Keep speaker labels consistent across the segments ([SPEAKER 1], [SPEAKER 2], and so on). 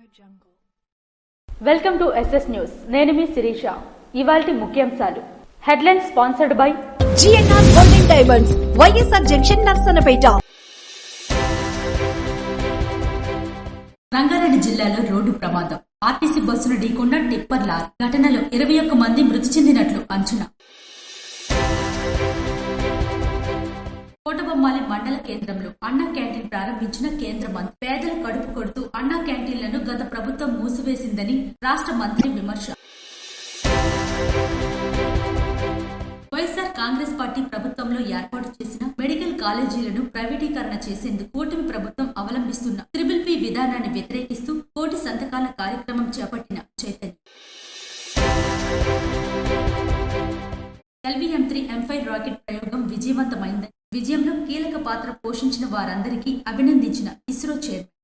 [SPEAKER 1] Welcome to SS news. నేను మీ శిరీష. ఇవాల్టి ముఖ్యాంశాలు. Headlines sponsored by
[SPEAKER 2] GNR golden diamonds, YSR junction, Narasannapeta.
[SPEAKER 3] Rangareddy జిల్లాలో రోడ్డు ప్రమాదం. ఆర్టీసీ బస్సును ఢీకొన్న టిప్పర్ లారీ. ఘటనలో 21 మంది మృతి చెందినట్లు అంచనా. కోటబొమ్మాలి మండల కేంద్రంలో అన్నా క్యాంటీన్ ప్రారంభించిన కేంద్ర మంత్రి. పేదల కడుపు కొడుతూ అన్నా క్యాంటీన్లను గత ప్రభుత్వం మూసివేసిందని రాష్ట్ర మంత్రి విమర్శ. వైఎస్ఆర్ కాంగ్రెస్ పార్టీ ప్రభుత్వంలో ఏర్పాటు చేసిన మెడికల్ కాలేజీలను ప్రైవేటీకరణ చేసేందుకు కూటమి ప్రభుత్వం అవలంబిస్తున్న త్రిబుల్ విధానాన్ని వ్యతిరేకిస్తూ కోటి సంతకాల కార్యక్రమం చేపట్టిన చైతన్య. LVM-3 M5 రాకెట్ ప్రయోగం విజయవంతమైందని, విజయంలో కీలక పాత్ర పోషించిన వారందరికీ అభినందించిన ఇస్రో చైర్మన్.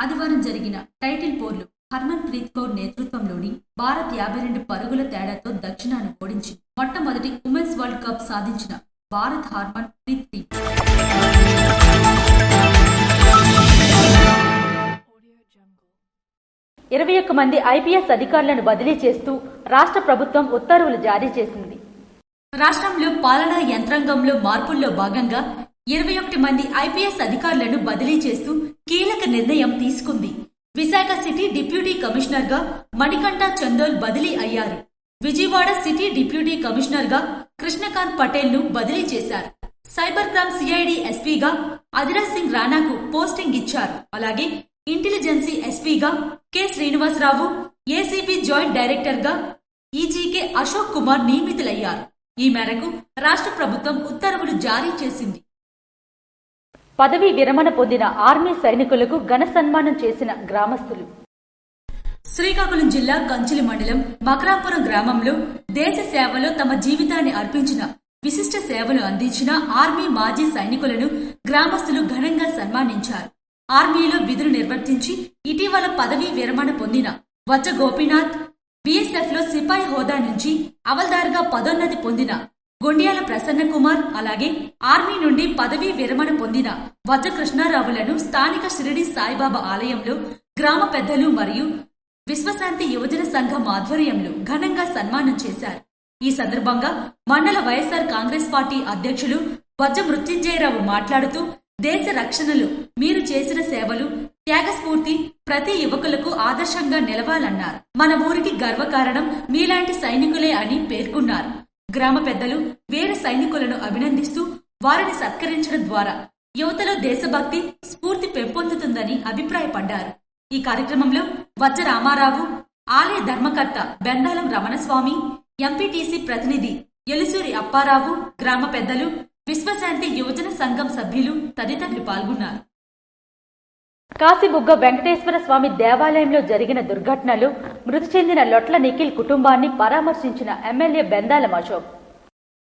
[SPEAKER 3] ఆదివారం జరిగిన టైటిల్ పోర్లు హర్మన్ ప్రీత్ కౌర్ నేతృత్వంలోని భారత్ 52 పరుగుల తేడాతో దక్షిణాను ఓడించి మొట్టమొదటి ఉమెన్స్ వరల్డ్ కప్ సాధించిన భారత్ హర్మన్ ప్రీత్ టీం
[SPEAKER 1] 21 మంది IPS అధికారులను బదిలీ చేస్తూ రాష్ట్ర ప్రభుత్వం ఉత్తర్వులు జారీ చేసింది.
[SPEAKER 3] రాష్ట్రంలో పాలనా యంత్రాంగంలో మార్పుల్లో భాగంగా 21 మంది IPS అధికారులను బదిలీ చేస్తూ కీలక నిర్ణయం తీసుకుంది. విశాఖ సిటీ డిప్యూటీ కమిషనర్ గా మణికంఠ చందోల్ బదిలీ అయ్యారు. విజయవాడ సిటీ డిప్యూటీ కమిషనర్ గా కృష్ణకాంత్ పటేల్ ను బదిలీ చేశారు. సైబర్ క్రైమ్ CID SPగా అదిరాజ్ సింగ్ రాణాకు పోస్టింగ్ ఇచ్చారు. అలాగే ఇంటెలిజెన్సీ SPగా K Srinivasarao, ACP joint director గా EGK అశోక్ కుమార్ నియమితులయ్యారు. ఈ మేరకు రాష్ట్ర ప్రభుత్వం ఉత్తర్వులు జారీ చేసింది.
[SPEAKER 1] పదవీ విరమణ పొందిన ఆర్మీ సైనికులకు ఘన సన్మానం చేసిన గ్రామస్తులు.
[SPEAKER 3] శ్రీకాకుళం జిల్లా కంచిలి మండలం మకరాపురం గ్రామంలో దేశ సేవలో తమ జీవితాన్ని అర్పించిన, విశిష్ట సేవలు అందించిన ఆర్మీ మాజీ సైనికులను గ్రామస్తులు ఘనంగా సన్మానించారు. ఆర్మీలో విధులు నిర్వర్తించి ఇటీవల పదవీ విరమణ పొందిన వజ్జ గోపీనాథ్, BSF లో సిపాయి హోదా నుంచి అవల్దార్గా పదోన్నతి పొందిన గొండియాల ప్రసన్న కుమార్, అలాగే ఆర్మీ నుండి పదవీ విరమణ పొందిన వజ్జ కృష్ణారావులను స్థానిక షిరిడి సాయిబాబా ఆలయంలో గ్రామ పెద్దలు మరియు విశ్వశాంతి యువజన సంఘం ఆధ్వర్యంలో ఘనంగా సన్మానం చేశారు. ఈ సందర్భంగా మండల వైఎస్ఆర్ కాంగ్రెస్ పార్టీ అధ్యక్షులు వజ్జ మృత్యుంజయరావు మాట్లాడుతూ, దేశ రక్షణలో మీరు చేసిన సేవలు, త్యాగస్ఫూర్తి ప్రతి యువకులకు ఆదర్శంగా నిలవాలన్నారు. మన ఊరికి గర్వకారణం మీలాంటి సైనికులే అని పేర్కొన్నారు. గ్రామ పెద్దలు వీర సైనికులను అభినందిస్తూ వారిని సత్కరించడం ద్వారా యువతలో దేశభక్తి స్ఫూర్తి పెంపొందుతుందని అభిప్రాయపడ్డారు. ఈ కార్యక్రమంలో వజ్జ రామారావు, ఆలయ ధర్మకర్త బెండాలం రమణస్వామి, ఎంపీటీసీ ప్రతినిధి ఎలుసూరి అప్పారావు, గ్రామ పెద్దలు, విశ్వశాంతి యువజన సంఘం సభ్యులు తదితరులు పాల్గొన్నారు.
[SPEAKER 1] కాశీబుగ్గ వెంకటేశ్వర స్వామి దేవాలయంలో జరిగిన దుర్ఘటనలో మృతి చెందిన లొట్ల నిఖిల్ కుటుంబాన్ని పరామర్శించిన ఎమ్మెల్యే బెందాలం అశోక్.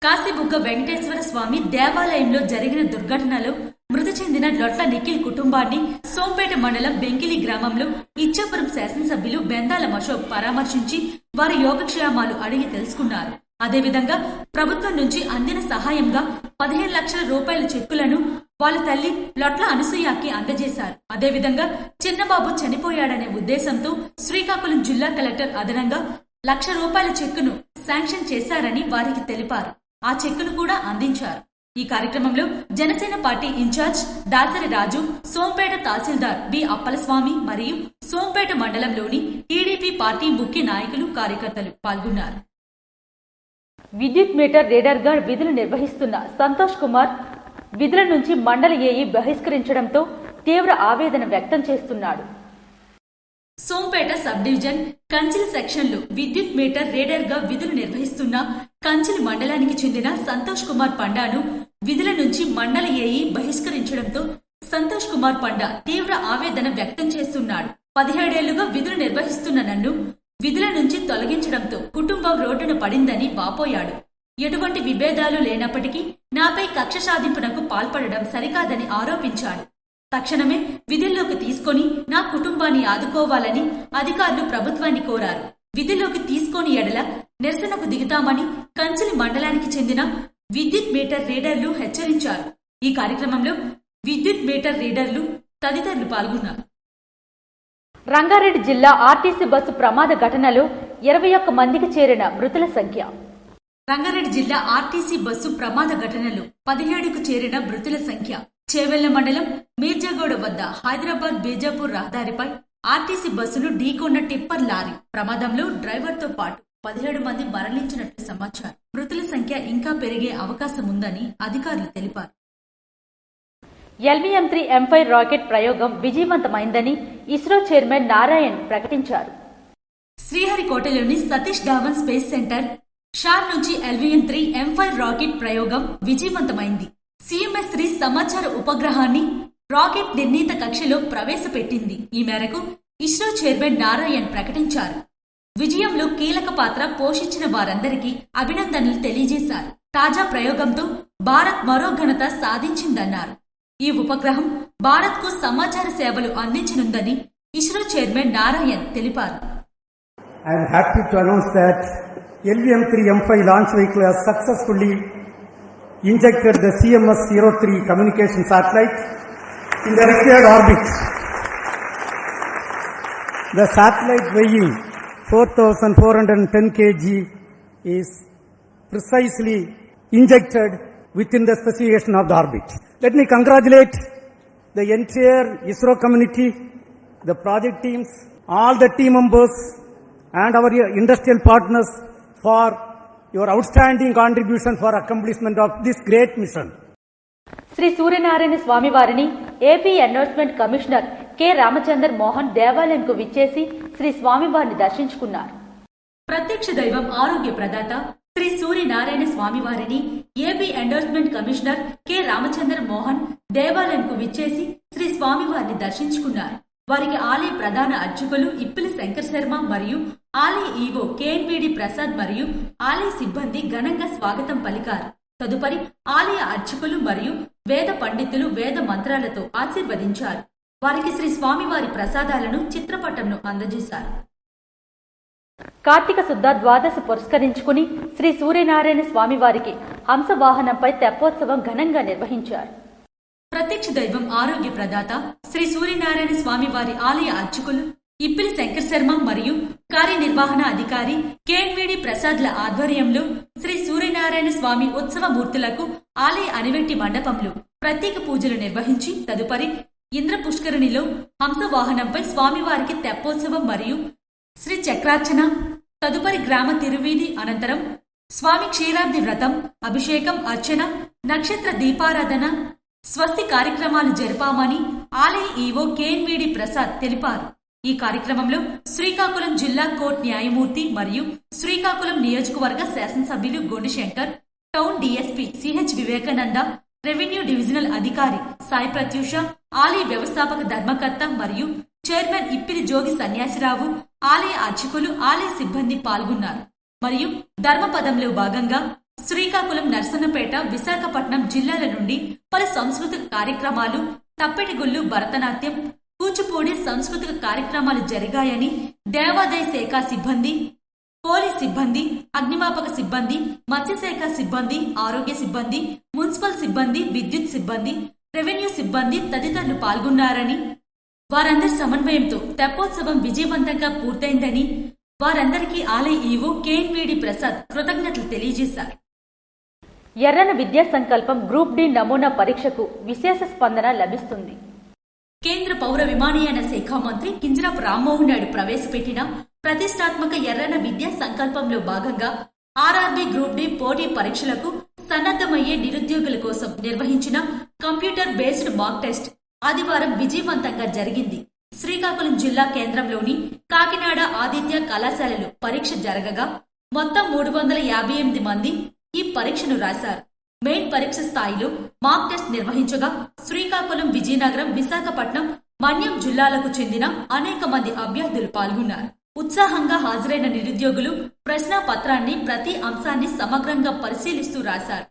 [SPEAKER 3] కాశీబుగ్గ వెంకటేశ్వర స్వామి దేవాలయంలో జరిగిన దుర్ఘటనలో మృతి చెందిన లొట్ల నిఖిల్ కుటుంబాన్ని సోంపేట మండలం బెంకిలి గ్రామంలో ఇచ్చాపురం శాసనసభ్యులు బెందాలం అశోక్ పరామర్శించి వారి యోగక్షేమాలు అడిగి తెలుసుకున్నారు. అదేవిధంగా ప్రభుత్వం నుంచి అందిన సహాయంగా 15 లక్షల రూపాయల చెక్కులను వాళ్ళ తల్లి లొట్ల అనసూయకి అందజేశారు. అదేవిధంగా చిన్నబాబు చనిపోయాడనే ఉద్దేశంతో శ్రీకాకుళం జిల్లా కలెక్టర్ అదనంగా 1 లక్ష రూపాయల చెక్కును శాంక్షన్ చేశారని వారికి తెలిపారు. ఆ చెక్కును కూడా అందించారు. ఈ కార్యక్రమంలో జనసేన పార్టీ ఇన్ఛార్జ్ దాసరి రాజు, సోంపేట తహసీల్దార్ బి అప్పలస్వామి మరియు సోంపేట మండలంలోని టీడీపీ పార్టీ ముఖ్య నాయకులు, కార్యకర్తలు పాల్గొన్నారు.
[SPEAKER 1] విద్యుత్ మీటర్ రీడర్ గా విధులు నిర్వహిస్తున్న సంతోష్ కుమార్ విధుల నుంచి మండల ఏఈ బహిష్కరించడంతో తీవ్ర ఆవేదన వ్యక్తం చేస్తున్నాడు.
[SPEAKER 3] సోంపేట సబ్ డివిజన్ కంచిలి సెక్షన్లో విద్యుత్ మీటర్ రీడర్ గా విధులు నిర్వహిస్తున్న కంచిలి మండలానికి చెందిన సంతోష్ కుమార్ పండాను విధుల నుంచి మండల ఏఈ బహిష్కరించడంతో సంతోష్ కుమార్ పండా తీవ్ర ఆవేదన వ్యక్తం చేస్తున్నాడు. 17 ఏళ్లుగా విధులు నిర్వహిస్తున్న నన్ను విధుల నుంచి తొలగించడంతో కుటుంబం రోడ్డున పడిందని వాపోయాడు. ఎటువంటి విభేదాలు లేనప్పటికీ నాపై కక్ష సాధింపునకు పాల్పడడం సరికాదని ఆరోపించాడు. తక్షణమే విధుల్లోకి తీసుకొని నా కుటుంబాన్ని ఆదుకోవాలని అధికారులు ప్రభుత్వాన్ని కోరారు. విధుల్లోకి తీసుకొని ఎడల నిరసనకు దిగుతామని కంచిలి మండలానికి చెందిన విద్యుత్ మీటర్ రీడర్లు హెచ్చరించారు. ఈ కార్యక్రమంలో విద్యుత్ మీటర్ రీడర్లు, తదితరులు పాల్గొన్నారు.
[SPEAKER 1] రంగారెడ్డి జిల్లా ఆర్టీసీ బస్సు ప్రమాద ఘటనలో 21 మందికి చేరిన మృతుల సంఖ్య.
[SPEAKER 3] రంగారెడ్డి జిల్లా ఆర్టీసీ బస్సు ప్రమాద ఘటనలో 17కు చేరిన మృతుల సంఖ్య. చేవెళ్ల మండలం మీర్జాగూడ వద్ద హైదరాబాద్ బీజాపూర్ రహదారిపై ఆర్టీసీ బస్సును ఢీకొన్న టిప్పర్ లారీ ప్రమాదంలో డ్రైవర్తో పాటు 17 మంది మరణించినట్లు సమాచారం. మృతుల సంఖ్య ఇంకా పెరిగే అవకాశం ఉందని అధికారులు తెలిపారు.
[SPEAKER 1] LVM-3 M5 రాకెట్ ప్రయోగం విజయవంతమైందని ఇస్రో చైర్మన్ నారాయణ్ ప్రకటించారు.
[SPEAKER 3] శ్రీహరికోటలోని సతీష్ ధావన్ స్పేస్ సెంటర్ షార్ నుంచి LVM-3 M5 రాకెట్ ప్రయోగం విజయవంతమైంది. CMS-3 సమాచార ఉపగ్రహాన్ని రాకెట్ నిర్ణీత కక్షలో ప్రవేశపెట్టింది. ఈ మేరకు ఇస్రో చైర్మన్ నారాయణ్ ప్రకటించారు. విజయంలో కీలక పాత్ర పోషించిన వారందరికీ అభినందనలు తెలియజేశారు. తాజా ప్రయోగంతో భారత్ మరో ఘనత సాధించిందన్నారు. ఈ ఉపగ్రహం భారత్కు సమాచార సేవలు అందించనుందని ఇస్రో చైర్మన్ నారాయణ్ తెలిపారు.
[SPEAKER 4] I am happy to announce that LVM-3 M5 launch vehicle has successfully injected the CMS-03 communication satellite in the required orbit. The satellite weighing 4,410 kg is precisely injected within the specification of the orbit. Let me congratulate the entire ISRO community, the project teams, all the team members and our industrial partners for your outstanding contribution for accomplishment of this great mission.
[SPEAKER 1] Shri Suryanarayana Swamy వారిని AP enforcement commissioner K Ramachandar Mohan దేవాలయంకు విచ్చేసి శ్రీ స్వామివారిని దర్శించుకున్నారు.
[SPEAKER 3] ప్రత్యక్ష దైవం ఆరోగ్య ప్రదాత శ్రీ సూర్యనారాయణ స్వామివారిని AP endorsement commissioner K Ramachandra Mohan దేవాలయంకు విచ్చేసి శ్రీ స్వామివారిని దర్శించుకున్నారు. వారికి ఆలయ ప్రధాన అర్చకులు ఇప్పిలి శంకర్ శర్మ మరియు ఆలయ ఈవో కేఎన్విడి ప్రసాద్ మరియు ఆలయ సిబ్బంది ఘనంగా స్వాగతం పలికారు. తదుపరి ఆలయ అర్చకులు మరియు వేద పండితులు వేద మంత్రాలతో ఆశీర్వదించారు. వారికి శ్రీ స్వామివారి ప్రసాదాలను చిత్రపటంను అందజేశారు.
[SPEAKER 1] కార్తీక శుద్ధ ద్వాదశి పురస్కరించుకుని శ్రీ సూర్యనారాయణ స్వామి వారికి హంసవాహనంపై తెప్పోత్సవం ఘనంగా నిర్వహించారు.
[SPEAKER 3] ప్రత్యక్ష దైవం ఆరోగ్య ప్రదాత శ్రీ సూర్యనారాయణ స్వామి వారి ఆలయ అర్చకులు ఇప్పిలి శంకర్ శర్మ మరియు కార్యనిర్వహణ అధికారి కేఎన్విడి ప్రసాద్ల ఆధ్వర్యంలో శ్రీ సూర్యనారాయణ స్వామి ఉత్సవ మూర్తులకు ఆలయ అనివెట్టి మండపంలో ప్రత్యేక పూజలు నిర్వహించి తదుపరి ఇంద్ర పుష్కరిణిలో హంసవాహనంపై స్వామివారికి తెప్పోత్సవం మరియు శ్రీ చక్రార్చన, తదుపరి గ్రామ తిరువీధి అనంతరం స్వామి క్షీరాబ్ది వ్రతం, అభిషేకం, అర్చన, నక్షత్ర దీపారాధన, స్వస్తి కార్యక్రమాలు జరిపామని ఆలయ ఈవో కేఎన్విడి ప్రసాద్ తెలిపారు. ఈ కార్యక్రమంలో శ్రీకాకుళం జిల్లా కోర్టు న్యాయమూర్తి మరియు శ్రీకాకుళం నియోజకవర్గ శాసనసభ్యులు Gondishankar, town DSP CH Vivekananda, revenue divisional అధికారి సాయి ప్రత్యూష, ఆలయ వ్యవస్థాపక ధర్మకర్త మరియు చైర్మన్ ఇప్పిలి జోగి సన్యాసిరావు, ఆలయ అర్చకులు, ఆలయ సిబ్బంది పాల్గొన్నారు. మరియు ధర్మపదంలో భాగంగా శ్రీకాకుళం, నర్సన్నపేట, విశాఖపట్నం జిల్లాల నుండి పలు సాంస్కృతిక కార్యక్రమాలు, తప్పెటిగుళ్ళు, భరతనాట్యం, కూచిపూడి సాంస్కృతిక కార్యక్రమాలు జరిగాయని దేవాదాయ శాఖ సిబ్బంది, పోలీస్ సిబ్బంది, అగ్నిమాపక సిబ్బంది, మత్స్యశాఖ సిబ్బంది, ఆరోగ్య సిబ్బంది, మున్సిపల్ సిబ్బంది, విద్యుత్ సిబ్బంది, రెవెన్యూ సిబ్బంది తదితరులు పాల్గొన్నారని, వారందరి సమన్వయంతో తెప్పోత్సవం విజయవంతంగా పూర్తయిందని వారందరికీ ఆలయ ఈవో కేఎన్విడి ప్రసాద్ కృతజ్ఞతలు తెలియజేశారు.
[SPEAKER 1] ఎర్రన విద్యా సంకల్పం గ్రూప్ డి నమూనా పరీక్షకు విశేష స్పందన లభిస్తుంది.
[SPEAKER 3] కేంద్ర పౌర విమానయాన శాఖ మంత్రి కింజరాపు రామ్మోహన్ నాయుడు ప్రవేశపెట్టిన ప్రతిష్టాత్మక ఎర్రన విద్యా సంకల్పంలో భాగంగా ఆర్ఆర్బీ గ్రూప్ డి పోటీ పరీక్షలకు సన్నద్దమయ్యే నిరుద్యోగుల కోసం నిర్వహించిన కంప్యూటర్ బేస్డ్ మాక్ టెస్ట్ ఆదివారం విజయవంతంగా జరిగింది. శ్రీకాకుళం జిల్లా కేంద్రంలోని కాకినాడ ఆదిత్య కళాశాలలో పరీక్ష జరగగా మొత్తం 358 మంది ఈ పరీక్షను రాశారు. మెయిన్ పరీక్ష స్థాయిలో మాక్ టెస్ట్ నిర్వహించగా శ్రీకాకుళం, విజయనగరం, విశాఖపట్నం, మన్యం జిల్లాలకు చెందిన అనేక మంది అభ్యర్థులు పాల్గొన్నారు. ఉత్సాహంగా హాజరైన నిరుద్యోగులు ప్రశ్నా పత్రాన్ని, ప్రతి అంశాన్ని సమగ్రంగా పరిశీలిస్తూ రాశారు.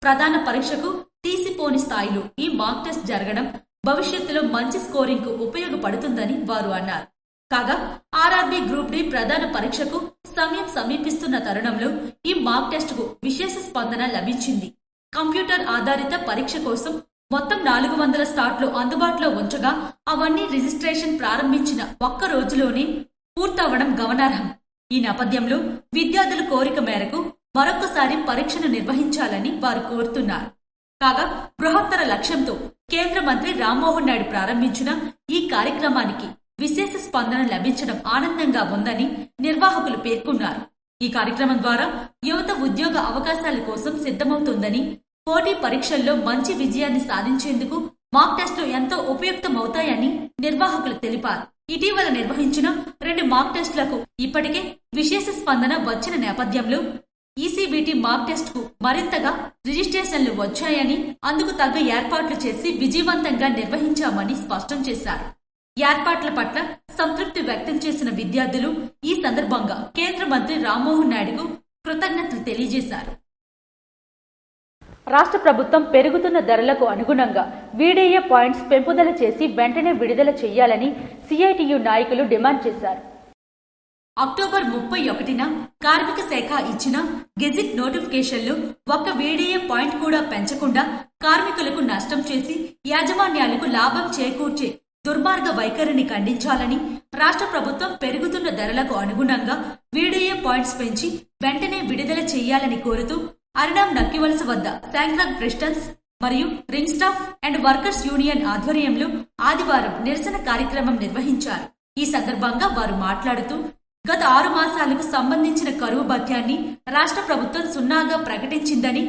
[SPEAKER 3] ప్రధాన పరీక్షకు తీసిపోని స్థాయిలో ఈ మాక్ టెస్ట్ జరగడం భవిష్యత్తులో మంచి స్కోరింగ్ కు ఉపయోగపడుతుందని వారు అన్నారు. కాగా ఆర్ఆర్బీ గ్రూప్ డి ప్రధాన పరీక్షకు సమయం సమీపిస్తున్న తరుణంలో ఈ మాక్ టెస్ట్ కు విశేష స్పందన లభించింది. కంప్యూటర్ ఆధారిత పరీక్ష కోసం మొత్తం 400 స్లాట్లు అందుబాటులో ఉంచగా అవన్నీ రిజిస్ట్రేషన్ ప్రారంభించిన ఒక్క రోజులోనే పూర్తవడం గమనార్హం. ఈ నేపథ్యంలో విద్యార్థుల కోరిక మేరకు మరొకసారి పరీక్షను నిర్వహించాలని వారు కోరుతున్నారు. కాగా బృహత్తర లక్ష్యంతో కేంద్ర మంత్రి రామ్మోహన్ నాయుడు ప్రారంభించిన ఈ కార్యక్రమానికి విశేష స్పందన లభించడం ఆనందంగా ఉందని నిర్వాహకులు పేర్కొన్నారు. ఈ కార్యక్రమం ద్వారా యువత ఉద్యోగ అవకాశాల కోసం సిద్ధమవుతోందని, పోటీ పరీక్షల్లో మంచి విజయాన్ని సాధించేందుకు మాక్ టెస్టులు ఎంతో ఉపయుక్తమవుతాయని నిర్వాహకులు తెలిపారు. ఇటీవల నిర్వహించిన 2 మాక్ టెస్టులకు ఇప్పటికే విశేష స్పందన వచ్చిన నేపథ్యంలో ఈసీబీటీ మాక్ టెస్ట్ కు మరింతగా రిజిస్ట్రేషన్లు వచ్చాయని, అందుకు తగ్గ ఏర్పాట్లు చేసి విజయవంతంగా నిర్వహించామని స్పష్టం చేశారు. ఏర్పాట్ల పట్ల సంతృప్తి వ్యక్తం చేసిన విద్యార్థులు ఈ సందర్భంగా కేంద్ర మంత్రి రామ్మోహన్ నాయుడుకు కృతజ్ఞతలు తెలియజేశారు.
[SPEAKER 1] రాష్ట్ర ప్రభుత్వం పెరుగుతున్న ధరలకు అనుగుణంగా వీడీఏ పాయింట్స్ పెంపుదల చేసి వెంటనే విడుదల చేయాలని సిఐటియు నాయకులు డిమాండ్ చేశారు.
[SPEAKER 3] అక్టోబర్ 31న కార్మిక శాఖ ఇచ్చిన గెజిట్ నోటిఫికేషన్లో ఒక్క వీడీఏ పాయింట్ కూడా పెంచకుండా కార్మికులకు నష్టం చేసి యాజమాన్యాలకు లాభం చేకూర్చే దుర్మార్గ వైఖరిని ఖండించాలని, రాష్ట్ర ప్రభుత్వం పెరుగుతున్న ధరలకు అనుగుణంగా వీడీఏ పాయింట్స్ పెంచి వెంటనే విడుదల చేయాలని కోరుతూ అరినాం నక్కివలస వద్ద శాంక్రాంగ్ ప్రెస్టన్స్ మరియు ring staff and workers union ఆధ్వర్యంలో ఆదివారం నిరసన కార్యక్రమం నిర్వహించారు. ఈ సందర్భంగా వారు మాట్లాడుతూ గత 6 మాసాలకు సంబంధించిన కరువు భత్యాన్ని రాష్ట్ర ప్రభుత్వం సున్నాగా ప్రకటించిందని,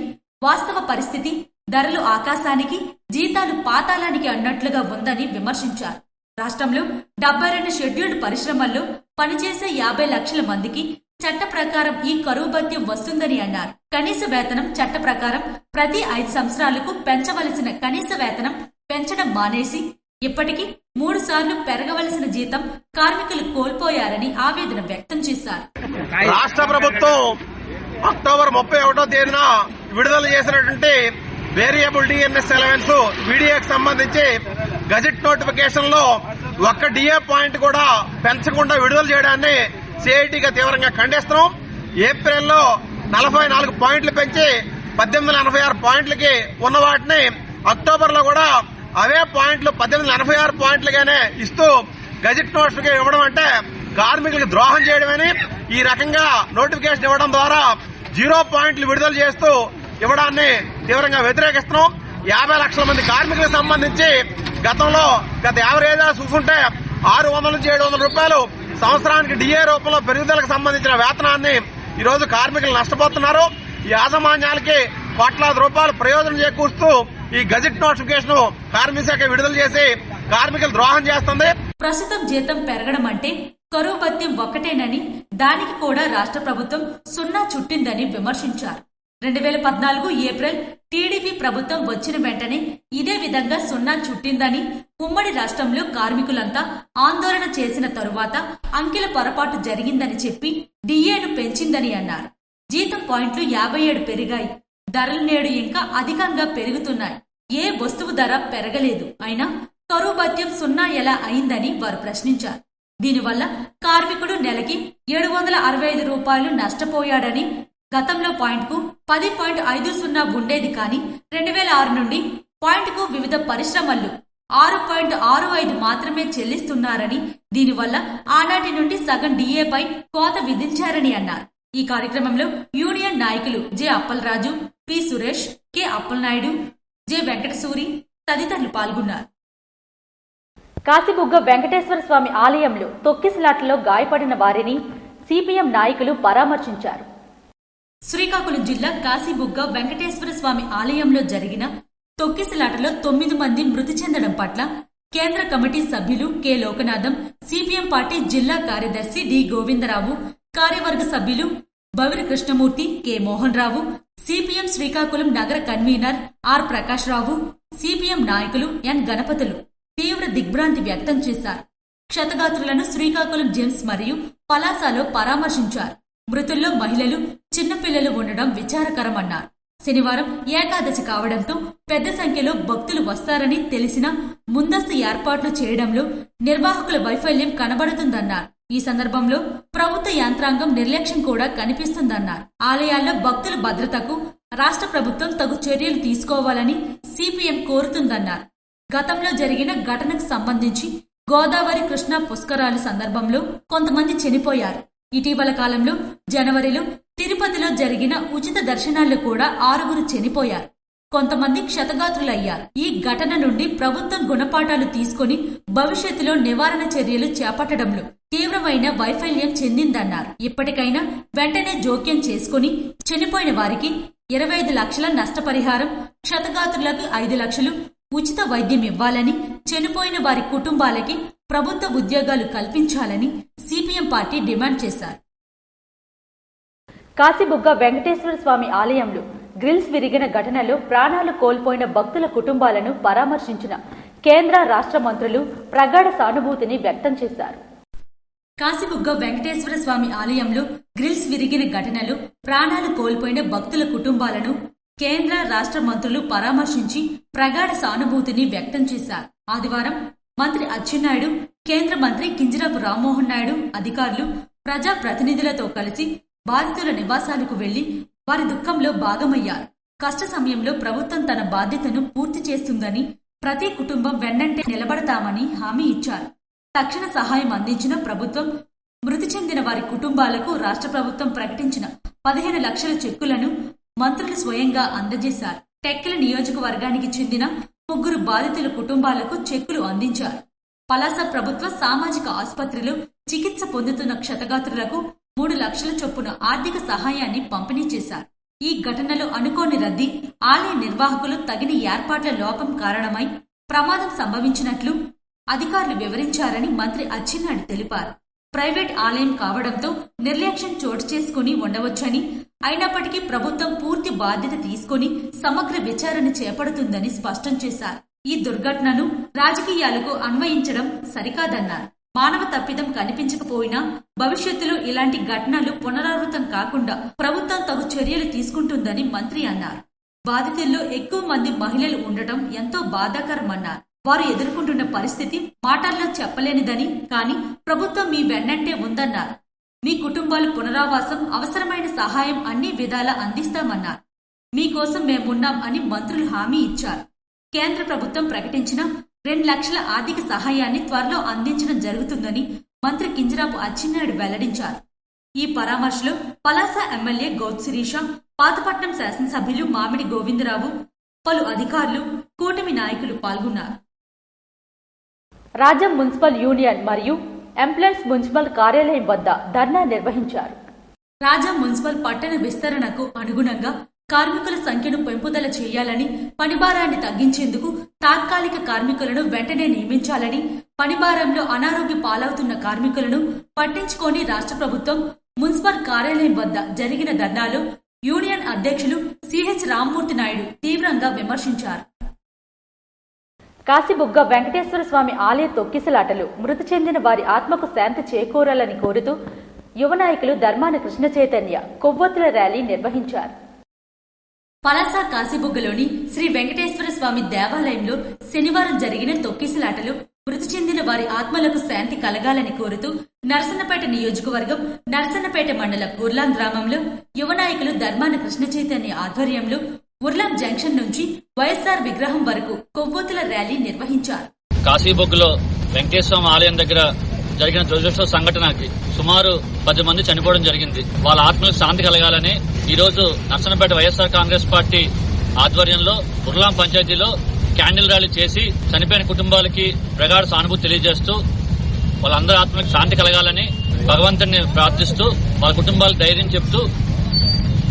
[SPEAKER 3] వాస్తవ పరిస్థితి ధరలు ఆకాశానికి, జీతాలు పాతాళానికి అన్నట్లుగా ఉందని విమర్శించారు. రాష్ట్రంలో 72 షెడ్యూల్డ్ పరిశ్రమల్లో పనిచేసే 50 లక్షల మందికి చట్ట ప్రకారం ఈ కరువు భత్యం వస్తుందని అన్నారు. కనీస వేతనం చట్ట ప్రకారం ప్రతి 5 సంవత్సరాలకు పెంచవలసిన కనీస వేతనం పెంచడం మానేసి ఇప్పటికీ 3 సార్లు పెరగవలసిన జీతం కార్మికులు కోల్పోయారని ఆవేదన వ్యక్తం చేశారు.
[SPEAKER 5] రాష్ట్ర ప్రభుత్వం అక్టోబర్ 31వ తేదీన విడుదల చేసినటువంటి వేరియబుల్ డిఎన్ఎస్ అలవెన్స్ వీడియోకి సంబంధించి గజెట్ నోటిఫికేషన్ లో ఒక్క డిఏ పాయింట్ కూడా పెంచకుండా విడుదల చేయడాన్ని సిఐటిగా తీవ్రంగా ఖండిస్తున్నాం. ఏప్రిల్లో 44 పాయింట్లు పెంచి 1886 పాయింట్లకి ఉన్న వాటిని అక్టోబర్ లో కూడా అవే పాయింట్లు 1886 పాయింట్లుగానే ఇస్తూ గజెట్ నోటిఫికేషన్ ఇవ్వడం అంటే కార్మికులకు ద్రోహం చేయడమని, ఈ రకంగా నోటిఫికేషన్ ఇవ్వడం ద్వారా 0 పాయింట్లు విడుదల చేస్తూ ఇవ్వడాన్ని తీవ్రంగా వ్యతిరేకిస్తున్నాం. 50 లక్షల మంది కార్మికులకు సంబంధించి గత యావరేజ్ చూసుకుంటే 600 నుంచి 700 రూపాయలు సంవత్సరానికి డిఏ రూపంలో పెరుగుదలకు సంబంధించిన వేతనాన్ని ఈ రోజు కార్మికులు నష్టపోతున్నారు. ఈ యాజమాన్యాలకి కోట్లాది రూపాయలు ప్రయోజనం చేకూరుస్తూ ఈ గజెట్ నోటిఫికేషన్ కార్మిక శాఖ విడుదల చేసి కార్మికులు ద్రోహం చేస్తుంది.
[SPEAKER 3] ప్రస్తుతం జీతం పెరగడం అంటే కరువు భత్యం ఒక్కటేనని, దానికి కూడా రాష్ట్ర ప్రభుత్వం సున్నా చుట్టిందని విమర్శించారు. 2014 ఏప్రిల్ టీడీపీ ప్రభుత్వం వచ్చిన వెంటనే ఇదే విధంగా సున్నా చుట్టిందని, ఉమ్మడి రాష్ట్రంలో కార్మికులంతా ఆందోళన చేసిన తరువాత అంకెల పొరపాటు జరిగిందని చెప్పి డిఏను పెంచిందని అన్నారు. జీతం పాయింట్లు 57 పెరిగాయి. ధరలు నేడు ఇంకా అధికంగా పెరుగుతున్నాయి. ఏ వస్తువు ధర పెరగలేదు. అయినా కరువు భత్యం సున్నా ఎలా అయిందని వారు ప్రశ్నించారు. దీనివల్ల కార్మికుడు నెలకి 765 రూపాయలు నష్టపోయాడని, గతంలో పాయింట్కు 10.50 ఉండేది కానీ 2006 నుండి పాయింట్కు వివిధ పరిశ్రమలు 6.65 మాత్రమే చెల్లిస్తున్నారని, దీనివల్ల ఆనాటి నుండి సగం డిఏపై కోత విధించారని అన్నారు. ఈ కార్యక్రమంలో యూనియన్ నాయకులు J Appalaraju, P Suresh, K Appalanaidu, J Venkatasuri తదితరులు పాల్గొన్నారు.
[SPEAKER 1] కాశీబుగ్గ వెంకటేశ్వర స్వామి ఆలయంలో తొక్కిసలాటలో గాయపడిన వారిని సిపిఎం నాయకులు పరామర్శించారు.
[SPEAKER 3] శ్రీకాకుళం జిల్లా కాశీబుగ్గ వెంకటేశ్వర స్వామి ఆలయంలో జరిగిన తొక్కిసలాటలో 9 మంది మృతి చెందడం పట్ల కేంద్ర కమిటీ సభ్యులు కె లోకనాథం, సిపిఎం పార్టీ జిల్లా కార్యదర్శి డి గోవిందరావు, కార్యవర్గ సభ్యులు బవిరి కృష్ణమూర్తి, కె మోహన్ రావు, సిపిఎం శ్రీకాకుళం నగర convener R Prakash Rao, CPM నాయకులు ఎన్ గణపతులు తీవ్ర దిగ్భ్రాంతి వ్యక్తం చేశారు. క్షతగాత్రులను శ్రీకాకుళం జెమ్స్ మరియు పలాసలో పరామర్శించారు. మృతుల్లో మహిళలు, చిన్నపిల్లలు ఉండడం విచారకరమన్నారు. శనివారం ఏకాదశి కావడంతో పెద్ద సంఖ్యలో భక్తులు వస్తారని తెలిసినా ముందస్తు ఏర్పాట్లు చేయడంలో నిర్వాహకుల వైఫల్యం కనబడుతుందన్నారు. ఈ సందర్భంలో ప్రభుత్వ యంత్రాంగం నిర్లక్ష్యం కూడా కనిపిస్తుందన్నారు. ఆలయాల్లో భక్తుల భద్రతకు రాష్ట్ర ప్రభుత్వం తగు చర్యలు తీసుకోవాలని సిపిఎం కోరుతుందన్నారు. గతంలో జరిగిన ఘటనకు సంబంధించి గోదావరి కృష్ణా పుష్కరాలు సందర్భంలో కొంతమంది చనిపోయారు. ఇటీవల కాలంలో జనవరిలో తిరుపతిలో జరిగిన ఉచిత దర్శనాల్లో కూడా 6 చనిపోయారు. కొంతమంది క్షతగాత్రులయ్యారు. ఈ ఘటన నుండి ప్రభుత్వం గుణపాఠాలు తీసుకుని భవిష్యత్తులో నివారణ చర్యలు చేపట్టడంలో తీవ్రమైన వైఫల్యం చెందిందన్నారు. ఇప్పటికైనా వెంటనే జోక్యం చేసుకుని చనిపోయిన వారికి 25 లక్షల నష్టపరిహారం, క్షతగాత్రులకు 5 లక్షలు ఉచిత వైద్యం ఇవ్వాలని, చనిపోయిన వారి కుటుంబాలకి ప్రభుత్వ ఉద్యోగాలు కల్పించాలని సిపిఎం పార్టీ డిమాండ్ చేశారు.
[SPEAKER 1] కాశీబుగ్గ వెంకటేశ్వర స్వామి ఆలయంలో గ్రిల్స్ విరిగిన ఘటనలో ప్రాణాలు కోల్పోయిన భక్తుల కుటుంబాలను పరామర్శించిన కేంద్ర రాష్ట్ర మంత్రులు ప్రగాఢ సానుభూతిని వ్యక్తం చేశారు.
[SPEAKER 3] కాశీబుగ్గ వెంకటేశ్వర స్వామి ఆలయంలో గ్రిల్స్ విరిగిన ఘటనలో ప్రాణాలు కోల్పోయిన భక్తుల కుటుంబాలను కేంద్ర రాష్ట్ర మంత్రులు పరామర్శించి ప్రగాఢ సానుభూతిని వ్యక్తం చేశారు. ఆదివారం మంత్రి అచ్చెన్నాయుడు, కేంద్ర మంత్రి కింజరాపు రామ్మోహన్ నాయుడు, అధికారులు, ప్రజా ప్రతినిధులతో కలిసి బాధితుల నివాసాలకు వెళ్లి వారి దుఃఖంలో భాగమయ్యారు. కష్ట సమయంలో ప్రభుత్వం తన బాధ్యతను పూర్తి చేస్తుందని, ప్రతి కుటుంబం వెన్నంటే నిలబడతామని హామీ ఇచ్చారు. తక్షణ సహాయం అందించిన ప్రభుత్వం మృతి చెందిన వారి కుటుంబాలకు రాష్ట్ర ప్రభుత్వం ప్రకటించిన 15 లక్షల చెక్కులను మంత్రులు స్వయంగా అందజేశారు. టెక్కలి నియోజకవర్గానికి చెందిన 3 బాధితుల కుటుంబాలకు చెక్కులు అందించారు. పలాస ప్రభుత్వ సామాజిక ఆసుపత్రిలో చికిత్స పొందుతున్న క్షతగాత్రులకు 3 లక్షల చొప్పున ఆర్థిక సహాయాన్ని పంపిణీ చేశారు. ఈ ఘటనలో అనుకోని రద్దీ, ఆలయ నిర్వాహకులు తగిన ఏర్పాట్ల లోపం కారణమై ప్రమాదం సంభవించినట్లు అధికారులు వివరించారని మంత్రి అచ్చెన్నాయుడు తెలిపారు. ప్రైవేట్ ఆలయం కావడంతో నిర్లక్ష్యం చోటు చేసుకుని ఉండవచ్చని, అయినప్పటికీ ప్రభుత్వం పూర్తి బాధ్యత తీసుకుని సమగ్ర విచారణ చేపడుతుందని స్పష్టం చేశారు. ఈ దుర్ఘటనను రాజకీయాలకు అన్వయించడం సరికాదన్నారు. మానవ తప్పిదం కనిపించకపోయినా భవిష్యత్తులో ఇలాంటి ఘటనలు పునరావృతం కాకుండా ప్రభుత్వం తగు చర్యలు తీసుకుంటుందని మంత్రి అన్నారు. బాధితుల్లో ఎక్కువ మంది మహిళలు ఉండటం ఎంతో బాధాకరమన్నారు. వారు ఎదుర్కొంటున్న పరిస్థితి మాటల్లో చెప్పలేనిదని, కానీ ప్రభుత్వం మీ వెన్నంటే ఉందన్నారు. మీ కుటుంబాల పునరావాసం, అవసరమైన సహాయం అన్ని విధాలా అందిస్తామన్నారు. మీకోసం మేమున్నాం అని మంత్రులు హామీ ఇచ్చారు. కేంద్ర ప్రభుత్వం ప్రకటించిన 2 లక్షల ఆర్థిక సహాయాన్ని త్వరలో అందించడం జరుగుతుందని మంత్రి కింజరాపు అచ్చెన్నాయుడు వెల్లడించారు. ఈ పరామర్శలో పలాస ఎమ్మెల్యే గౌత్ శిరీష, పాతపట్నం శాసనసభ్యులు మామిడి గోవిందరావు, పలు అధికారులు, కూటమి నాయకులు పాల్గొన్నారు.
[SPEAKER 1] రాజ్యం మున్సిపల్ యూనియన్ మరియు ఎంప్లాయీస్ మున్సిపల్ కార్యాలయం వద్ద ధర్నా నిర్వహించారు.
[SPEAKER 3] రాజం మున్సిపల్ పట్టణ విస్తరణకు అనుగుణంగా కార్మికుల సంఖ్యను పెంపుదల చేయాలని, పనిభారాన్ని తగ్గించేందుకు తాత్కాలిక కార్మికులను వెంటనే నియమించాలని, పనిభారంలో అనారోగ్య పాలవుతున్న కార్మికులను పట్టించుకోని రాష్ట్ర ప్రభుత్వం మున్సిపల్ కార్యాలయం వద్ద జరిగిన ధర్నాలో యూనియన్ అధ్యక్షులు సిహెచ్ రామ్మూర్తి నాయుడు తీవ్రంగా విమర్శించారు.
[SPEAKER 1] కాశీబుగ్గ వెంకటేశ్వర స్వామి ఆలయ తొక్కిసలాటలు మృతి చెందిన వారి ఆత్మకు శాంతి చేకూరాలని కోరుతూ యువ నాయకులు ధర్మాన కృష్ణ చైతన్య కొవ్వొత్తుల ర్యాలీ నిర్వహించారు.
[SPEAKER 3] పలాస కాశీబుగ్గలోని శ్రీ వెంకటేశ్వర స్వామి దేవాలయంలో శనివారం జరిగిన తొక్కిసలాటలో మృతి చెందిన వారి ఆత్మలకు శాంతి కలగాలని కోరుతూ నరసన్నపేట నియోజకవర్గం నరసన్నపేట మండలం ఉర్లాం గ్రామంలో యువ నాయకులు ధర్మాన కృష్ణ చైతన్య ఆధ్వర్యంలో ఉర్లాం జంక్షన్ నుంచి వైఎస్ఆర్ విగ్రహం వరకు కొవ్వొత్తుల ర్యాలీ నిర్వహించారు.
[SPEAKER 6] కాశీబొగ్గులో వెంకటేశ్వర ఆలయం దగ్గర జరిగిన దురదృష్టవ సంఘటనకి సుమారు 10 మంది చనిపోవడం జరిగింది. వాళ్ళ ఆత్మలకు శాంతి కలగాలని ఈ రోజు నర్సన్నపేట వైఎస్ఆర్ కాంగ్రెస్ పార్టీ ఆధ్వర్యంలో ఉర్లాం పంచాయతీలో క్యాండిల్ ర్యాలీ చేసి చనిపోయిన కుటుంబాలకి ప్రగాఢ సానుభూతి తెలియజేస్తూ వాళ్ళందరి ఆత్మలకు శాంతి కలగాలని భగవంతుని ప్రార్థిస్తూ వాళ్ళ కుటుంబాలకు ధైర్యం చెప్తూ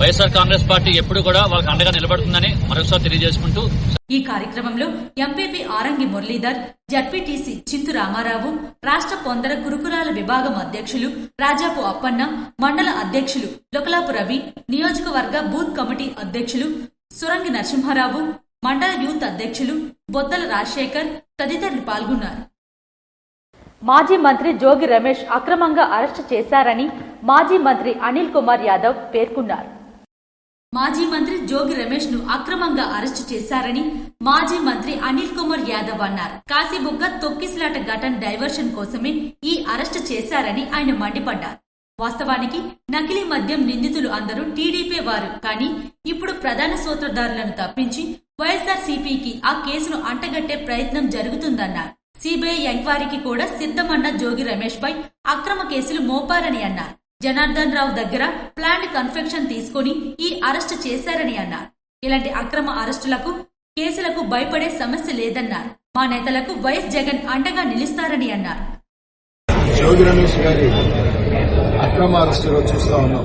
[SPEAKER 6] వైఎస్ఆర్ కాంగ్రెస్ పార్టీ ఎప్పుడు కూడా వాళ్ళకి అండగా నిలబడుతుందని మరొకసారి తెలియజేసుకుంటూ
[SPEAKER 3] ఈ కార్యక్రమంలో ఎంపీపీ ఆరంగి మురళీధర్, జడ్పీటీసీ చింతు రామారావు, రాష్ట్ర పొందర కురుకురాల విభాగం అధ్యక్షులు రాజాపు అప్పన్న, మండల అధ్యక్షులు లొకలాపు రవి, నియోజకవర్గ బూత్ కమిటీ అధ్యక్షులు సురంగి నరసింహారావు, మండల యూత్ అధ్యక్షులు బొద్దల రాజశేఖర్ తదితరులు పాల్గొన్నారు.
[SPEAKER 1] మాజీ మంత్రి జోగి రమేష్ అక్రమంగా అరెస్టు చేశారని మాజీ మంత్రి అనిల్ కుమార్ యాదవ్ పేర్కొన్నారు.
[SPEAKER 3] మాజీ మంత్రి జోగి రమేష్ ను అక్రమంగా అరెస్టు చేశారని మాజీ మంత్రి అనిల్ కుమార్ యాదవ్ అన్నారు. కాశీబుగ్గ తొక్కిసలాట ఘటన డైవర్షన్ కోసమే ఈ అరెస్టు చేశారని ఆయన మండిపడ్డారు. వాస్తవానికి నకిలీ మద్యం నిందితులు అందరూ టీడీపీ వారు, కానీ ఇప్పుడు ప్రధాన సూత్రధారులను తప్పించి వైఎస్ఆర్సీపీకి ఆ కేసును అంటగట్టే ప్రయత్నం జరుగుతుందన్నారు. సిబిఐ ఎంక్వైరీకి కూడా సిద్ధమన్న జోగి రమేష్ పై అక్రమ కేసులు మోపారని అన్నారు. జనార్దన్ రావు దగ్గర ప్లాంట్ కన్ఫెక్షన్ తీసుకుని ఈ అరెస్టు చేశారని అన్నారు. ఇలాంటి అక్రమ అరెస్టులకు, కేసులకు భయపడే సమస్య లేదన్నారు. మా నేతలకు వైఎస్ జగన్ అండగా నిలుస్తారని అన్నారు.
[SPEAKER 7] జోగి రమేష్ గారి అక్రమ అరెస్టులో చూస్తా ఉన్నాం.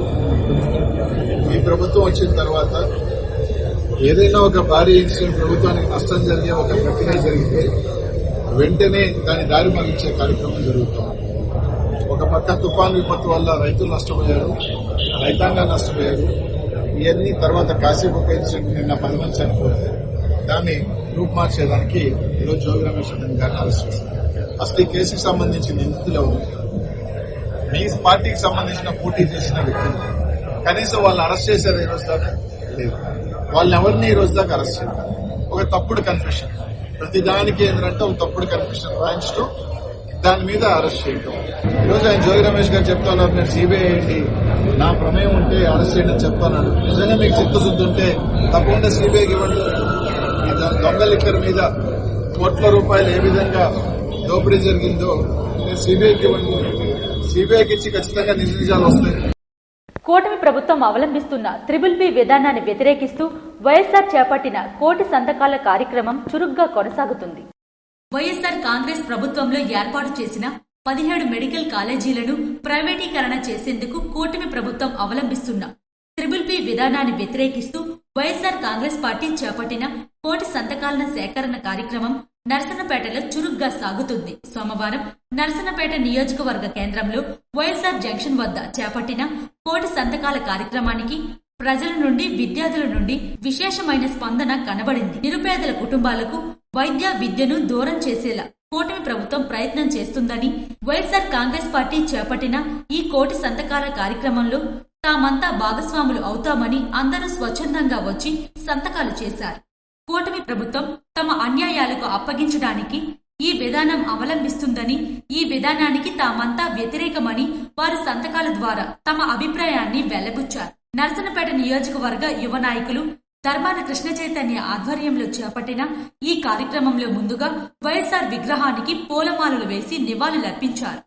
[SPEAKER 7] ఈ ప్రభుత్వం వచ్చిన తర్వాత ఏదైనా ఒక భారీ ఇన్సిడెంట్, ప్రభుత్వానికి నష్టం జరిగే ఒక ప్రక్రియ జరిగితే వెంటనే దాని దారి మళ్లించే కార్యక్రమం జరుగుతుంది. ఒక పక్క తుఫాను విపత్తు వల్ల రైతులు నష్టపోయారు, రైతాంగాలు నష్టపోయారు. ఇవన్నీ తర్వాత కాసేపు ఒక ఇన్సిడెంట్ నిన్న 10 మంది చనిపోతే దాన్ని రూపుమార్చేదానికి ఈరోజు జోగి రమేష్ గారిని అరెస్ట్ చేశారు. అసలు ఈ కేసుకు సంబంధించిన నిందితులు ఎవరు? మీ పార్టీకి సంబంధించిన పోటీ చేసిన వ్యక్తులు. కనీసం వాళ్ళు అరెస్ట్ చేశారు ఈ రోజు దాకా? లేదు. వాళ్ళని ఎవరిని ఈ రోజు దాకా అరెస్ట్ చేయాలి? ఒక తప్పుడు కన్ఫెషన్, ప్రతి దానికి ఏంటంటే ఒక తప్పుడు కన్ఫెషన్ రాయించడం, దాని మీద అరెస్ట్ చేయడం. ఈరోజు ఆయన జోగి రమేష్ గారు చెప్తున్నారు, నేను సిబిఐ ఏంటి, నా ప్రమేయం ఉంటే అరెస్ట్ చేయడం చెప్తాను. నిజంగా మీకు చిత్తశుద్ధి ఉంటే తప్పకుండా సిబిఐకి ఇవ్వండి. దొంగ లిక్కర్ మీద కోట్ల రూపాయలు ఏ విధంగా దోపిడీ జరిగిందో నేను సిబిఐకి ఇవ్వండి. సిబిఐకి ఇచ్చి ఖచ్చితంగా నిజాలు వస్తాయి.
[SPEAKER 1] కూటమి ప్రభుత్వం అవలంబిస్తున్న BBB విధానాన్ని వ్యతిరేకిస్తూ వైఎస్ఆర్ చేపట్టిన కోటి సంతకాల కార్యక్రమం చురుగ్గా కొనసాగుతుంది.
[SPEAKER 3] వైఎస్ఆర్ కాంగ్రెస్ ప్రభుత్వంలో ఏర్పాటు చేసిన 17 మెడికల్ కాలేజీలను ప్రైవేటీకరణ చేసేందుకు కూటమి ప్రభుత్వం అవలంబిస్తున్న BBB విధానాన్ని వ్యతిరేకిస్తూ వైఎస్ఆర్ కాంగ్రెస్ పార్టీ చేపట్టిన కోటి సంతకాల సేకరణ కార్యక్రమం నర్సన్నపేటలో చురుగ్గా సాగుతుంది. సోమవారం నర్సన్నపేట నియోజకవర్గ కేంద్రంలో వైఎస్ఆర్ జంక్షన్ వద్ద చేపట్టిన కోటి సంతకాల కార్యక్రమానికి ప్రజల నుండి, విద్యార్థుల నుండి విశేషమైన స్పందన కనబడింది. నిరుపేదల కుటుంబాలకు వైద్య, విద్యను దూరం చేసేలా కూటమి ప్రభుత్వం ప్రయత్నం చేస్తుందని, వైఎస్ఆర్ కాంగ్రెస్ పార్టీ చేపట్టిన ఈ కోటి సంతకాల కార్యక్రమంలో తామంతా భాగస్వాములు అవుతామని అందరూ స్వచ్ఛందంగా వచ్చి సంతకాలు చేశారు. కూటమి ప్రభుత్వం తమ అన్యాయాలకు అప్పగించడానికి ఈ విధానం అవలంబిస్తుందని, ఈ విధానానికి తామంతా వ్యతిరేకమని వారు సంతకాల ద్వారా తమ అభిప్రాయాన్ని వెల్లబుచ్చారు. నర్సన్నపేట నియోజకవర్గ యువ నాయకులు ధర్మాన కృష్ణ చైతన్య ఆధ్వర్యంలో చేపట్టిన ఈ కార్యక్రమంలో ముందుగా వైఎస్ఆర్ విగ్రహానికి పూలమాలలు వేసి నివాళులర్పించారు.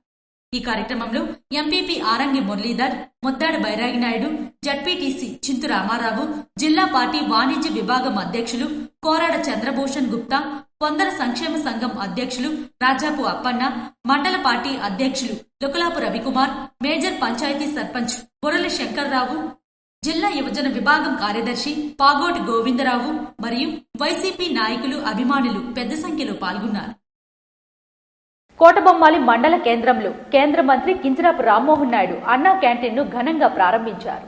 [SPEAKER 3] ఈ కార్యక్రమంలో ఎంపీపీ ఆరంగి మురళీధర్, మొద్దాడ బైరాగినాయుడు, జడ్పీటీసీ చింతు రామారావు, జిల్లా పార్టీ వాణిజ్య విభాగం అధ్యక్షులు కోరాడ చంద్రభూషణ్ గుప్తా, పొందర సంక్షేమ సంఘం అధ్యక్షులు రాజాపు అప్పన్న, మండల పార్టీ అధ్యక్షులు లుకలాపు రవికుమార్, మేజర్ పంచాయతీ సర్పంచ్ బుర్రలి శంకర్రావు, జిల్లా యువజన విభాగం కార్యదర్శి పాగోటి గోవిందరావు మరియు వైసీపీ నాయకులు, అభిమానులు పెద్ద సంఖ్యలో పాల్గొన్నారు.
[SPEAKER 1] కోటబొమ్మాలి మండల కేంద్రంలో కేంద్ర మంత్రి కింజరాపు రామ్మోహన్ నాయుడు అన్నా క్యాంటీన్ను ఘనంగా ప్రారంభించారు.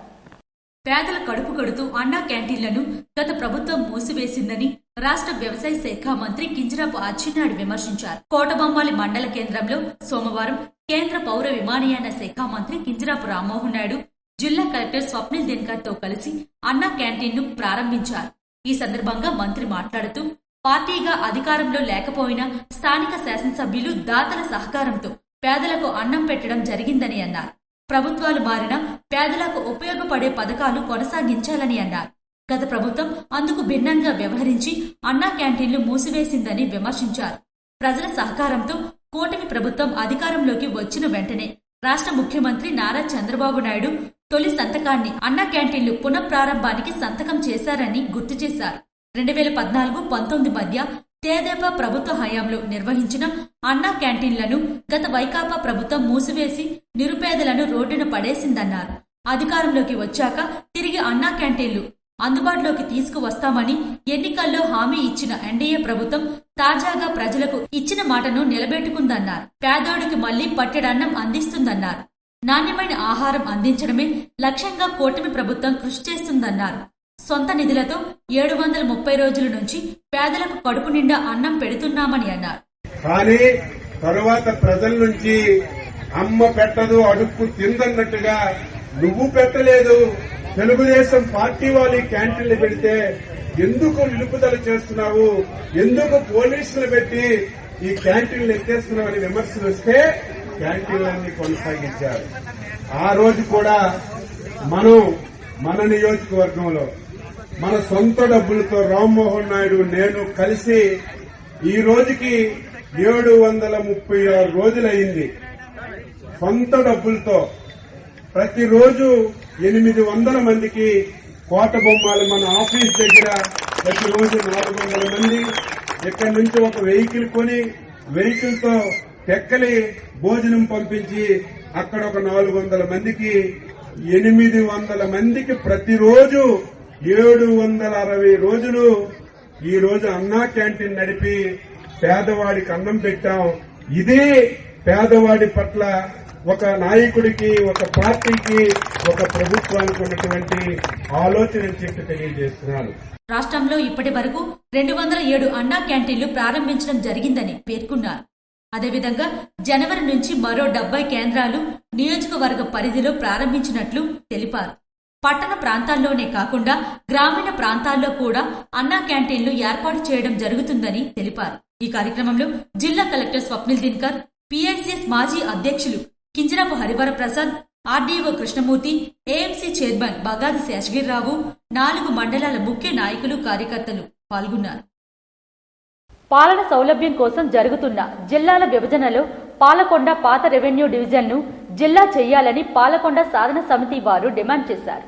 [SPEAKER 3] పేదల కడుపు కడుతూ అన్నా క్యాంటీన్లను గత ప్రభుత్వం మూసివేసిందని రాష్ట్ర వ్యవసాయ శాఖ మంత్రి కింజరాపు అచ్చెన్నాయుడు విమర్శించారు. కోటబొమ్మాలి మండల కేంద్రంలో సోమవారం కేంద్ర పౌర విమానయాన శాఖ మంత్రి కింజరాపు రామ్మోహన్ నాయుడు జిల్లా కలెక్టర్ స్వప్నిల్ దినకర్ తో కలిసి అన్నా క్యాంటీన్ను ప్రారంభించారు. ఈ సందర్భంగా మంత్రి మాట్లాడుతూ, పార్టీగా అధికారంలో లేకపోయినా స్థానిక శాసనసభ్యులు దాతల సహకారంతో పేదలకు అన్నం పెట్టడం జరిగిందని అన్నారు. ప్రభుత్వాలు మారినా పేదలకు ఉపయోగపడే పథకాలు కొనసాగించాలని అన్నారు. గత ప్రభుత్వం అందుకు భిన్నంగా వ్యవహరించి అన్నా క్యాంటీన్లు మూసివేసిందని విమర్శించారు. ప్రజల సహకారంతో కూటమి ప్రభుత్వం అధికారంలోకి వచ్చిన వెంటనే రాష్ట్ర ముఖ్యమంత్రి నారా చంద్రబాబు నాయుడు తొలి సంతకాన్ని అన్నా క్యాంటీన్లు పునఃప్రారంభానికి సంతకం చేశారని గుర్తు చేశారు. 2014-19 మధ్య తెదేపా ప్రభుత్వ హయాంలో నిర్వహించిన అన్నా క్యాంటీన్లను గత వైకాపా ప్రభుత్వం మూసివేసి నిరుపేదలను రోడ్డున పడేసిందన్నారు. అధికారంలోకి వచ్చాక తిరిగి అన్నా క్యాంటీన్లు అందుబాటులోకి తీసుకువస్తామని ఎన్నికల్లో హామీ ఇచ్చిన ఎన్డీఏ ప్రభుత్వం తాజాగా ప్రజలకు ఇచ్చిన మాటను నిలబెట్టుకుందన్నారు. పేదోడికి మళ్లీ పట్టెడన్నం అందిస్తుందన్నారు. నాణ్యమైన ఆహారం అందించడమే లక్ష్యంగా కూటమి ప్రభుత్వం కృషి చేస్తుందన్నారు. సొంత నిధులతో 730 రోజుల నుంచి పేదలకు కడుపు నిండా అన్నం పెడుతున్నామని అన్నారు.
[SPEAKER 8] కానీ తరువాత ప్రజల నుంచి అమ్మ పెట్టదు అడుక్కు తిందన్నట్టుగా నువ్వు పెట్టలేదు, తెలుగుదేశం పార్టీ వాళ్ళు క్యాంటీన్లు పెడితే ఎందుకు నిలుపుదల చేస్తున్నావు, ఎందుకు పోలీసులు పెట్టి ఈ క్యాంటీన్లు ఎత్తేస్తున్నావు అని విమర్శలు వస్తే క్యాంటీన్లన్నీ కొనసాగించారు. ఆ రోజు కూడా మన నియోజకవర్గంలో మన సొంత డబ్బులతో రామ్మోహన్ నాయుడు నేను కలిసి ఈ రోజుకి 736 రోజులైంది. సొంత డబ్బులతో ప్రతిరోజు 800 మందికి కోట బొమ్మలు మన ఆఫీస్ దగ్గర ప్రతిరోజు 400 మంది ఇక్కడి నుంచి ఒక వెహికల్ కొని వెహికల్ తో టెక్కలి భోజనం పంపించి అక్కడ ఒక 400 మందికి 800 మందికి ప్రతిరోజు 760 రోజులు ఈ రోజు అన్నా క్యాంటీన్ నడిపి పేదవాడికి అన్నం పెట్టాం. ఇదే పేదవాడి పట్ల ఒక నాయకుడికి, ఒక పార్టీకి, ఒక ప్రభుత్వానికి ఉన్నటువంటి ఆలోచన చెప్పి తెలియజేస్తున్నాను.
[SPEAKER 3] రాష్ట్రంలో ఇప్పటి వరకు 207 అన్నా క్యాంటీన్లు ప్రారంభించడం జరిగిందని పేర్కొన్నారు. అదేవిధంగా జనవరి నుంచి మరో 70 కేంద్రాలు నియోజకవర్గ పరిధిలో ప్రారంభించినట్లు తెలిపారు. పట్టణ ప్రాంతాల్లోనే కాకుండా గ్రామీణ ప్రాంతాల్లో కూడా అన్నా క్యాంటీన్లు ఏర్పాటు చేయడం జరుగుతుందని తెలిపారు. ఈ కార్యక్రమంలో జిల్లా కలెక్టర్ స్వప్నిల్ దినకర్, పీఐసీఎస్ మాజీ అధ్యక్షులు Kinjarapu Harivara Prasad, RDO Krishnamurthy, AMC chairman Bagadi Seshagirirao, 4 మండలాల ముఖ్య నాయకులు, కార్యకర్తలు పాల్గొన్నారు.
[SPEAKER 1] పాలన సౌలభ్యం కోసం జరుగుతున్న జిల్లాల విభజనలో పాలకొండ పాత రెవెన్యూ డివిజన్ను జిల్లా చేయాలని పాలకొండ సాధన సమితి వారు డిమాండ్ చేశారు.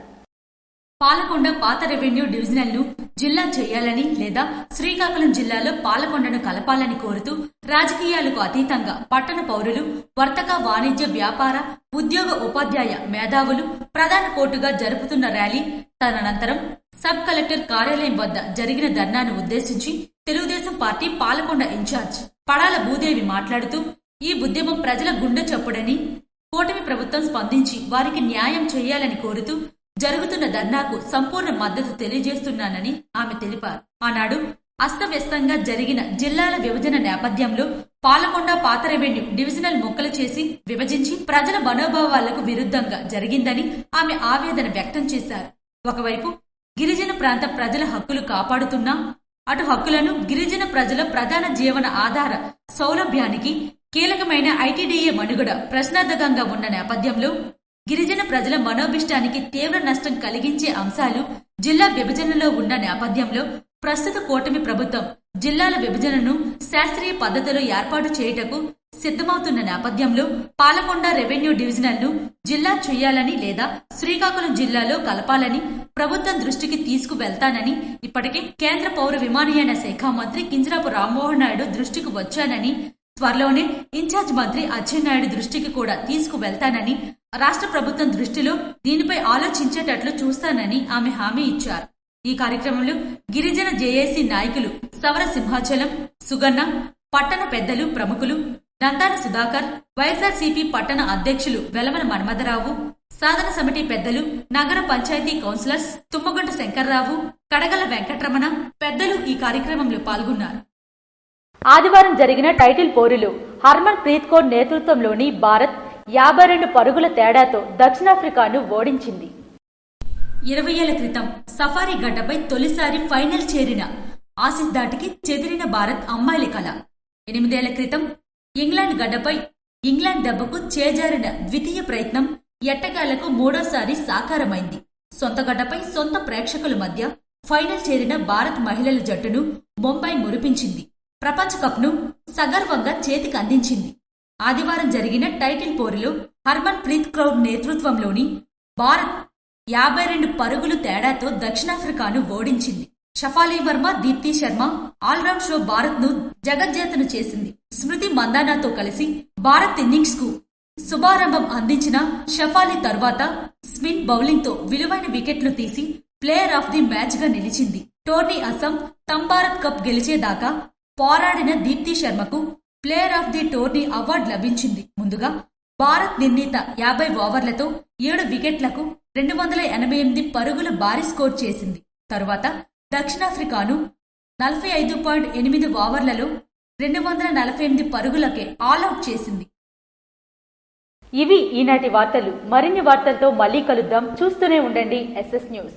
[SPEAKER 3] పాలకొండ పాత రెవెన్యూ డివిజనల్ ను జిల్లా చేయాలని లేదా శ్రీకాకుళం జిల్లాలో పాలకొండను కలపాలని కోరుతూ రాజకీయాలకు అతీతంగా పట్టణ పౌరులు, వర్తక, వాణిజ్య, వ్యాపార, ఉద్యోగ, ఉపాధ్యాయ మేధావులు ప్రధాన కోర్టుగా జరుపుతున్న ర్యాలీ తదనంతరం సబ్ కలెక్టర్ కార్యాలయం వద్ద జరిగిన ధర్నాను ఉద్దేశించి తెలుగుదేశం పార్టీ పాలకొండ ఇన్ఛార్జ్ పడాల భూదేవి మాట్లాడుతూ ఈ ఉద్యమం ప్రజల గుండె చప్పుడని, కూటమి ప్రభుత్వం స్పందించి వారికి న్యాయం చేయాలని కోరుతూ జరుగుతున్న ధర్నాకు సంపూర్ణ మద్దతు తెలియజేస్తున్నానని ఆమె తెలిపారు. ఆనాడు అస్తవ్యస్తంగా జరిగిన జిల్లాల విభజన నేపథ్యంలో పాలకొండ పాత రెవెన్యూ డివిజనల్ ముక్కలు చేసి విభజించి ప్రజల మనోభావాలకు విరుద్ధంగా జరిగిందని ఆమె ఆవేదన వ్యక్తం చేశారు. ఒకవైపు గిరిజన ప్రాంత ప్రజల హక్కులు కాపాడుతున్నా అటు హక్కులను గిరిజన ప్రజల ప్రధాన జీవన ఆధార సౌలభ్యానికి కీలకమైన ఐటీడీఏ మనుగడ ప్రశ్నార్థకంగా ఉన్న నేపథ్యంలో గిరిజన ప్రజల మనోభిష్టానికి తీవ్ర నష్టం కలిగించే అంశాలు జిల్లా విభజనలో ఉన్న నేపథ్యంలో ప్రస్తుత కూటమి ప్రభుత్వం జిల్లాల విభజనను శాస్త్రీయ పద్ధతిలో ఏర్పాటు చేయుటకు సిద్ధమవుతున్న నేపథ్యంలో పాలకొండ రెవెన్యూ డివిజనల్ ను జిల్లా చేయాలని లేదా శ్రీకాకుళం జిల్లాలో కలపాలని ప్రభుత్వం దృష్టికి తీసుకువెళ్తానని ఇప్పటికే కేంద్ర పౌర విమానయాన శాఖ మంత్రి కింజరాపు రామ్మోహన్ నాయుడు దృష్టికి వచ్చానని, త్వరలోనే ఇన్ఛార్జ్ మంత్రి అచ్చెన్నాయుడు దృష్టికి కూడా తీసుకువెళ్తానని, రాష్ట్ర ప్రభుత్వం దృష్టిలో దీనిపై ఆలోచించేటట్లు చూస్తానని ఆమె హామీ ఇచ్చారు. ఈ కార్యక్రమంలో గిరిజన జేఏసీ నాయకులు సవర సింహాచలం, సుగన్న, పట్టణ పెద్దలు, ప్రముఖులు నందాన సుధాకర్, వైఎస్ఆర్సీపీ పట్టణ అధ్యక్షులు వెలమల మన్మథరావు, సాధన సమితి పెద్దలు, నగర పంచాయతీ కౌన్సిలర్స్ తుమ్మగొండ శంకర్రావు, కడగల వెంకటరమణ పెద్దలు ఈ కార్యక్రమంలో పాల్గొన్నారు.
[SPEAKER 1] ఆదివారం జరిగిన టైటిల్ పోరులో హర్మన్ ప్రీత్ కౌర్ నేతృత్వంలోని భారత్ 52 పరుగుల తేడాతో దక్షిణాఫ్రికాను ఓడించింది.
[SPEAKER 3] 20 ఏళ్ల క్రితం సఫారీ గడ్డపై తొలిసారి ఫైనల్ చేరిన ఆసిఫ్ ధాటికి చెదిరిన భారత్ అమ్మాయిల కళ. 8 ఏళ్ల క్రితం ఇంగ్లాండ్ గడ్డపై ఇంగ్లాండ్ దెబ్బకు చేజారిన ద్వితీయ ప్రయత్నం ఎట్టకేలకు మూడోసారి సాకారమైంది. సొంత గడ్డపై సొంత ప్రేక్షకుల మధ్య ఫైనల్ చేరిన భారత్ మహిళల జట్టును ముంబై మురిపించింది. ప్రపంచ కప్ను సగర్వంగా చేతికి అందించింది. ఆదివారం జరిగిన టైటిల్ పోరులో హర్మన్ ప్రీత్ కౌర్ నేతృత్వంలోని భారత్ 52 పరుగులు తేడాతో దక్షిణాఫ్రికాను ఓడించింది. షఫాలి వర్మ, దీప్తి శర్మ ఆల్రౌండ్ షో భారత్ ను జగజ్జేతను చేసింది. స్మృతి మందానాతో కలిసి భారత్ ఇన్నింగ్స్ కు శుభారంభం అందించిన షఫాలి తర్వాత స్పిన్ బౌలింగ్ తో విలువైన వికెట్లు తీసి ప్లేయర్ ఆఫ్ ది మ్యాచ్ గా నిలిచింది. టోర్నీ అస్సాం తంబారత్ కప్ గెలిచేదాకా పోరాడిన దీప్తి శర్మకు player of the tourney award లభించింది. ముందుగా భారత్ నిర్ణీత 50 ఓవర్లతో 7 వికెట్లకు 288 పరుగుల భారీ స్కోర్ చేసింది. తరువాత దక్షిణాఫ్రికాను 45.8 ఓవర్లలో 248 పరుగులకే ఆల్అౌట్ చేసింది.
[SPEAKER 1] ఇవి ఈనాటి వార్తలు. మరిన్ని వార్తలతో మళ్ళీ కలుద్దాం. చూస్తూనే ఉండండి SS న్యూస్.